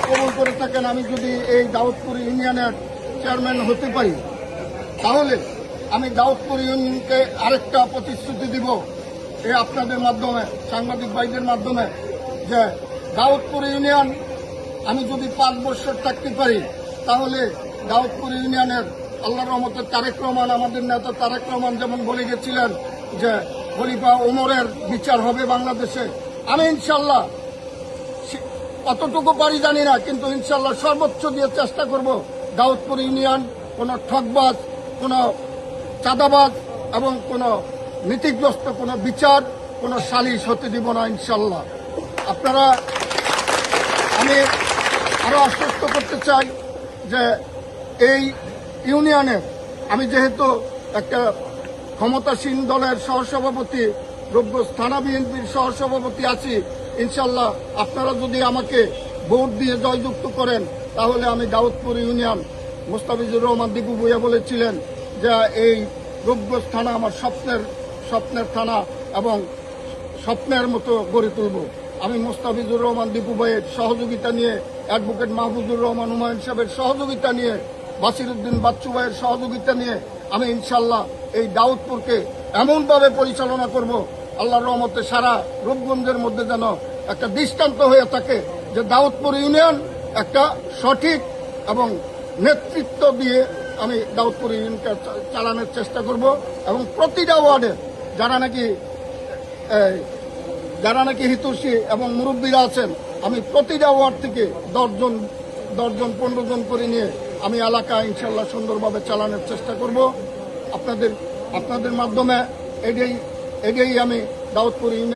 কবুল করে থাকেন, আমি যদি এই দাউদপুর ইউনিয়নের চেয়ারম্যান হতে পারি, তাহলে আমি দাউদপুর ইউনিয়নকে আরেকটা প্রতিশ্রুতি দিব এই আপনাদের মাধ্যমে, সাংবাদিক ভাইদের মাধ্যমে, যে দাউদপুর ইউনিয়ন আমি যদি 5 বছর থাকতে পারি, তাহলে দাউদপুর ইউনিয়নের আল্লাহর রহমতে তারেক রহমান, আমাদের নেতা তারেক রহমান যেমন বলে গেছিলেন যে খলিফা ওমরের বিচার হবে বাংলাদেশে, আমি ইনশাল্লাহ কতটুকু পারি জানি না, কিন্তু ইনশাল্লাহ সর্বোচ্চ দিয়ে চেষ্টা করব দাউদপুর ইউনিয়ন কোনো ঠকবাজ, কোনো চাঁদাবাজ এবং কোনো নীতিগ্রস্ত কোনো বিচার, কোনো সালিশ হতে দিব না ইনশাল্লাহ। আপনারা, আমি আরো আশ্বস্ত করতে চাই যে এই ইউনিয়নের আমি যেহেতু একটা ক্ষমতাসীন দলের সহসভাপতি, রূপগঞ্জ থানা বিএনপির সহসভাপতি আছি, ইনশাল্লাহ আপনারা যদি আমাকে ভোট দিয়ে জয়যুক্ত করেন, তাহলে আমি দাউদপুর ইউনিয়ন, মুস্তাফিজুর রহমান দীপু ভূঁইয়া বলেছিলেন যে এই রূপগঞ্জ থানা আমার স্বপ্নের থানা এবং স্বপ্নের মতো গড়ে তুলব। আমি মুস্তাফিজুর রহমান দীপু ভাইয়ের সহযোগিতা নিয়ে, অ্যাডভোকেট মাহফুজুর রহমান হুমায়ুন সাহেবের সহযোগিতা নিয়ে, বাসিরউদ্দিন বাচ্চু ভাইয়ের সহযোগিতা নিয়ে আমি ইনশাল্লাহ এই দাউদপুরকে এমনভাবে পরিচালনা করব, আল্লাহর রহমতে সারা রূপগঞ্জের মধ্যে যেন একটা দৃষ্টান্ত হয়ে থাকে যে দাউদপুর ইউনিয়ন একটা সঠিক এবং নেতৃত্ব দিয়ে আমি দাউদপুর ইউনিয়নকে চালানোর চেষ্টা করব। এবং প্রতিটা ওয়ার্ডে যারা নাকি হিতৈষী এবং মুরব্বীরা আছেন, আমি প্রতিটা ওয়ার্ড থেকে 10 জন 15 জন করে নিয়ে আমি এলাকা ইনশাল্লাহ সুন্দরভাবে চালানোর চেষ্টা করব। আপনাদের মাধ্যমে এটাই আমি দাউদপুর ইউনিয়ন